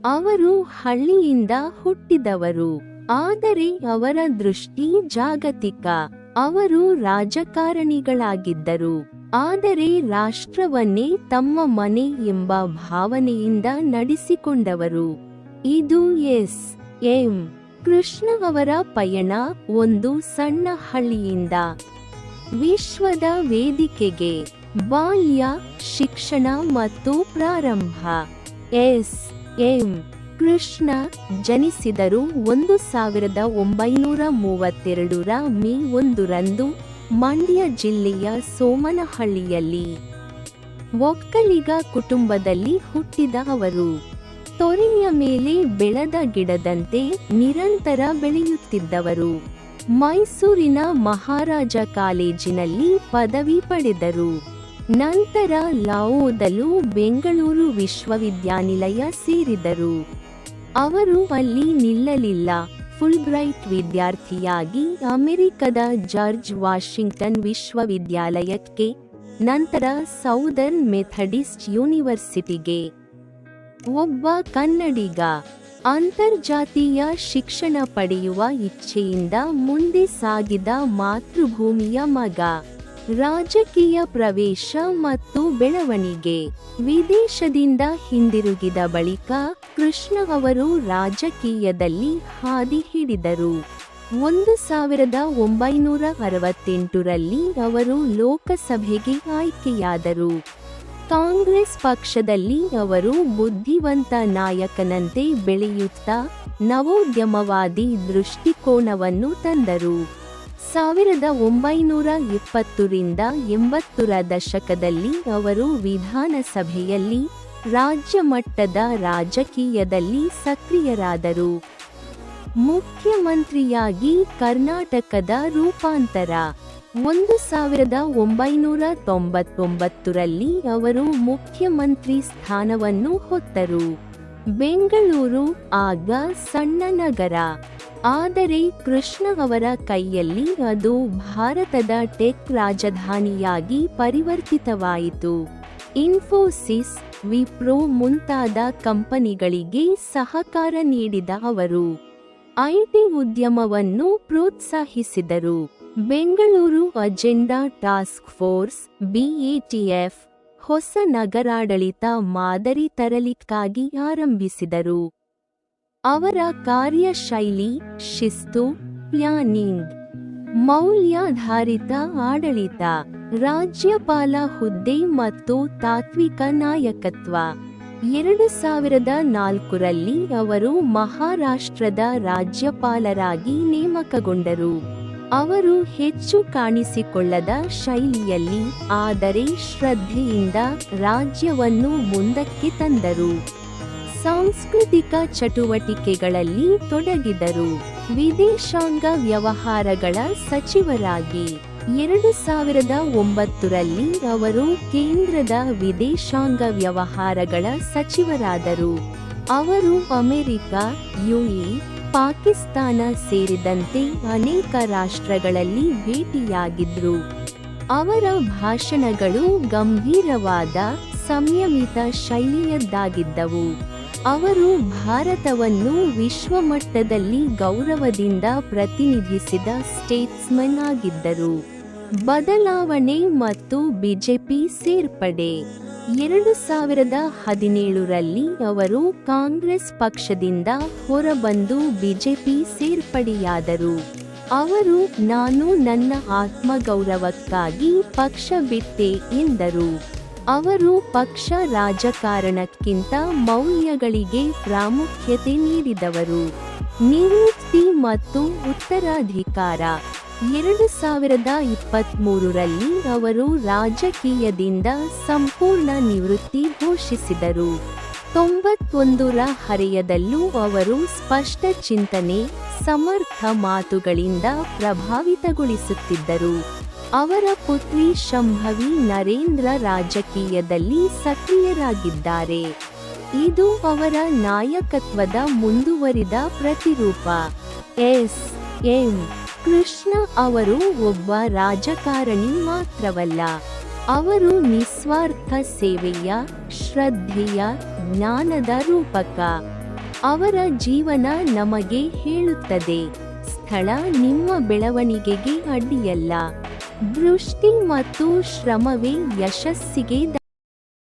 ಅವರು ಹಳ್ಳಿಯಿಂದ ಹುಟ್ಟಿದವರು, ಆದರೆ ಅವರ ದೃಷ್ಟಿ ಜಾಗತಿಕ. ಅವರು ರಾಜಕಾರಣಿಗಳಾಗಿದ್ದರು, ಆದರೆ ರಾಷ್ಟ್ರವನ್ನೇ ತಮ್ಮ ಮನೆ ಎಂಬ ಭಾವನೆಯಿಂದ ನಡೆಸಿಕೊಂಡವರು. ಇದು ಎಸ್. ಎಂ. ಕೃಷ್ಣ ಅವರ ಪಯಣ ಒಂದು ಸಣ್ಣ ಹಳ್ಳಿಯಿಂದ ವಿಶ್ವದ ವೇದಿಕೆಗೆ. ಬಾಲ್ಯ, ಶಿಕ್ಷಣ ಮತ್ತು ಪ್ರಾರಂಭ. ಎಸ್. ಎಂ. ಕೃಷ್ಣ ಜನಿಸಿದರು 1932ರ ಮೇ 1ರಂದು ಮಂಡ್ಯ ಜಿಲ್ಲೆಯ ಸೋಮನಹಳ್ಳಿಯಲ್ಲಿ. ಒಕ್ಕಲಿಗ ಕುಟುಂಬದಲ್ಲಿ ಹುಟ್ಟಿದ ಅವರು ತೊರೆಯ ಮೇಲೆ ಬೆಳೆದ ಗಿಡದಂತೆ ನಿರಂತರ ಬೆಳೆಯುತ್ತಿದ್ದವರು. ಮೈಸೂರಿನ ಮಹಾರಾಜ ಕಾಲೇಜಿನಲ್ಲಿ ಪದವಿ ಪಡೆದರು. ನಂತರ ಲಾ ಓದಲು ಬೆಂಗಳೂರು ವಿಶ್ವವಿದ್ಯಾನಿಲಯ ಸೇರಿದರು. ಅವರು ಅಲ್ಲಿ ನಿಲ್ಲಲಿಲ್ಲ. ಫುಲ್ಬ್ರೈಟ್ ವಿದ್ಯಾರ್ಥಿಯಾಗಿ ಅಮೆರಿಕದ ಜಾರ್ಜ್ ವಾಷಿಂಗ್ಟನ್ ವಿಶ್ವವಿದ್ಯಾಲಯಕ್ಕೆ, ನಂತರ ಸೌದರ್ನ್ ಮೆಥಡಿಸ್ಟ್ ಯೂನಿವರ್ಸಿಟಿಗೆ. ಒಬ್ಬ ಕನ್ನಡಿಗ. ಅಂತರ್ಜಾತೀಯ ಶಿಕ್ಷಣ ಪಡೆಯುವ ಇಚ್ಛೆಯಿಂದ ಮುಂದೆ ಸಾಗಿದ ಮಾತೃಭೂಮಿಯ ಮಗ. ರಾಜಕೀಯ ಪ್ರವೇಶ ಮತ್ತು ಬೆಳವಣಿಗೆ. ವಿದೇಶದಿಂದ ಹಿಂದಿರುಗಿದ ಬಳಿಕ ಕೃಷ್ಣ ಅವರು ರಾಜಕೀಯದಲ್ಲಿ ಹಾದಿ ಹಿಡಿದರು. 1968ರಲ್ಲಿ ಅವರು ಲೋಕಸಭೆಗೆ ಆಯ್ಕೆಯಾದರು. ಕಾಂಗ್ರೆಸ್ ಪಕ್ಷದಲ್ಲಿ ಅವರು ಬುದ್ಧಿವಂತ ನಾಯಕನಂತೆ ಬೆಳೆಯುತ್ತಾ ನವೋದ್ಯಮವಾದಿ ದೃಷ್ಟಿಕೋನವನ್ನು ತಂದರು. 1970ರಿಂದ 80ರ ದಶಕದಲ್ಲಿ ಅವರು ವಿಧಾನಸಭೆಯಲ್ಲಿ ರಾಜ್ಯ ಮಟ್ಟದ ರಾಜಕೀಯದಲ್ಲಿ ಸಕ್ರಿಯರಾದರು. ಮುಖ್ಯಮಂತ್ರಿಯಾಗಿ ಕರ್ನಾಟಕದ ರೂಪಾಂತರ. 1999ರಲ್ಲಿ ಅವರು ಮುಖ್ಯಮಂತ್ರಿ ಸ್ಥಾನವನ್ನು ಹೊತ್ತರು. ಬೆಂಗಳೂರು ಆಗ ಸಣ್ಣ ನಗರ, ಆದರೆ ಕೃಷ್ಣ ಅವರ ಕೈಯಲ್ಲಿ ಅದು ಭಾರತದ ಟೆಕ್ ರಾಜಧಾನಿಯಾಗಿ ಪರಿವರ್ತಿತವಾಯಿತು. ಇನ್ಫೋಸಿಸ್, ವಿಪ್ರೋ ಮುಂತಾದ ಕಂಪನಿಗಳಿಗೆ ಸಹಕಾರ ನೀಡಿದ ಅವರು ಐಟಿ ಉದ್ಯಮವನ್ನು ಪ್ರೋತ್ಸಾಹಿಸಿದರು. Bengaluru Agenda Task Force (BATF) ಹೊಸ ನಗರಾಡಳಿತ ಮಾದರಿ ತರಲಿಕ್ಕಾಗಿ ಆರಂಭಿಸಿದರು. ಅವರ ಕಾರ್ಯಶೈಲಿ, ಶಿಸ್ತು, ಪ್ಲಾನಿಂಗ್, ಮೌಲ್ಯಾಧಾರಿತ ಆಡಳಿತ, ರಾಜ್ಯಪಾಲ ಹುದ್ದೆ ಮತ್ತು ತಾತ್ವಿಕ ನಾಯಕತ್ವ. 2004ರಲ್ಲಿ ಅವರು ಮಹಾರಾಷ್ಟ್ರದ ರಾಜ್ಯಪಾಲರಾಗಿ ನೇಮಕಗೊಂಡರು. ಅವರು ಹೆಚ್ಚು ಕಾಣಿಸಿಕೊಳ್ಳದ ಶೈಲಿಯಲ್ಲಿ, ಆದರೆ ಶ್ರದ್ಧೆಯಿಂದ ರಾಜ್ಯವನ್ನು ಮುಂದಕ್ಕೆ ತಂದರು. ಸಾಂಸ್ಕೃತಿಕ ಚಟುವಟಿಕೆಗಳಲ್ಲಿ ತೊಡಗಿದರು. ವಿದೇಶಾಂಗ ವ್ಯವಹಾರಗಳ ಸಚಿವರಾಗಿ 2009ರಲ್ಲಿ ಅವರು ಕೇಂದ್ರದ ವಿದೇಶಾಂಗ ವ್ಯವಹಾರಗಳ ಸಚಿವರಾದರು. ಅವರು ಅಮೆರಿಕ, ಯುಎಇ, ಪಾಕಿಸ್ತಾನ ಸೇರಿದಂತೆ ಅನೇಕ ರಾಷ್ಟ್ರಗಳಲ್ಲಿ ಭೇಟಿಯಾಗಿದ್ರು. ಅವರ ಭಾಷಣಗಳು ಗಂಭೀರವಾದ, ಸಂಯಮಿತ ಶೈಲಿಯದ್ದಾಗಿದ್ದವು. ಅವರು ಭಾರತವನ್ನು ವಿಶ್ವಮಟ್ಟದಲ್ಲಿ ಗೌರವದಿಂದ ಪ್ರತಿನಿಧಿಸಿದ ಸ್ಟೇಟ್ಸ್ಮನ್ ಆಗಿದ್ದರು. ಬದಲಾವಣೆ ಮತ್ತು ಬಿಜೆಪಿ ಸೇರ್ಪಡೆ. 2017ರಲ್ಲಿ ಅವರು ಕಾಂಗ್ರೆಸ್ ಪಕ್ಷದಿಂದ ಹೊರಬಂದು ಬಿಜೆಪಿ ಸೇರ್ಪಡೆಯಾದರು. ಅವರು ನಾನು ನನ್ನ ಆತ್ಮಗೌರವಕ್ಕಾಗಿ ಪಕ್ಷ ಬಿಟ್ಟೆ ಎಂದರು. ಅವರು ಪಕ್ಷ ರಾಜಕಾರಣಕ್ಕಿಂತ ಮೌಲ್ಯಗಳಿಗೆ ಪ್ರಾಮುಖ್ಯತೆ ನೀಡಿದವರು. ನಿವೃತ್ತಿ ಮತ್ತು ಉತ್ತರಾಧಿಕಾರ. 2023ರಲ್ಲಿ ಅವರು ರಾಜಕೀಯದಿಂದ ಸಂಪೂರ್ಣ ನಿವೃತ್ತಿ ಘೋಷಿಸಿದರು. 91ರ ಹರೆಯದಲ್ಲೂ ಅವರು ಸ್ಪಷ್ಟ ಚಿಂತನೆ, ಸಮರ್ಥ ಮಾತುಗಳಿಂದ ಪ್ರಭಾವಿತಗೊಳಿಸುತ್ತಿದ್ದರು. ಅವರ ಪುತ್ರಿ ಶಂಭವಿ ನರೇಂದ್ರ ರಾಜಕೀಯದಲ್ಲಿ ಸಕ್ರಿಯರಾಗಿದ್ದಾರೆ. ಇದು ಅವರ ನಾಯಕತ್ವದ ಮುಂದುವರಿದ ಪ್ರತಿರೂಪ. ಎಸ್. ಎಂ. ಕೃಷ್ಣ ಅವರು ಒಬ್ಬ ರಾಜಕಾರಣಿ ಮಾತ್ರವಲ್ಲ, ಅವರು ನಿಸ್ವಾರ್ಥ ಸೇವೆಯ, ಶ್ರದ್ಧೆಯ, ಜ್ಞಾನದ ರೂಪಕ. ಅವರ ಜೀವನ ನಮಗೆ ಹೇಳುತ್ತದೆ, ಸ್ಥಳ ನಿಮ್ಮ ಬೆಳವಣಿಗೆಗೆ ಅಡ್ಡಿಯಲ್ಲ, ದೃಷ್ಟಿ ಮತ್ತು ಶ್ರಮವೇ ಯಶಸ್ಸಿಗೆ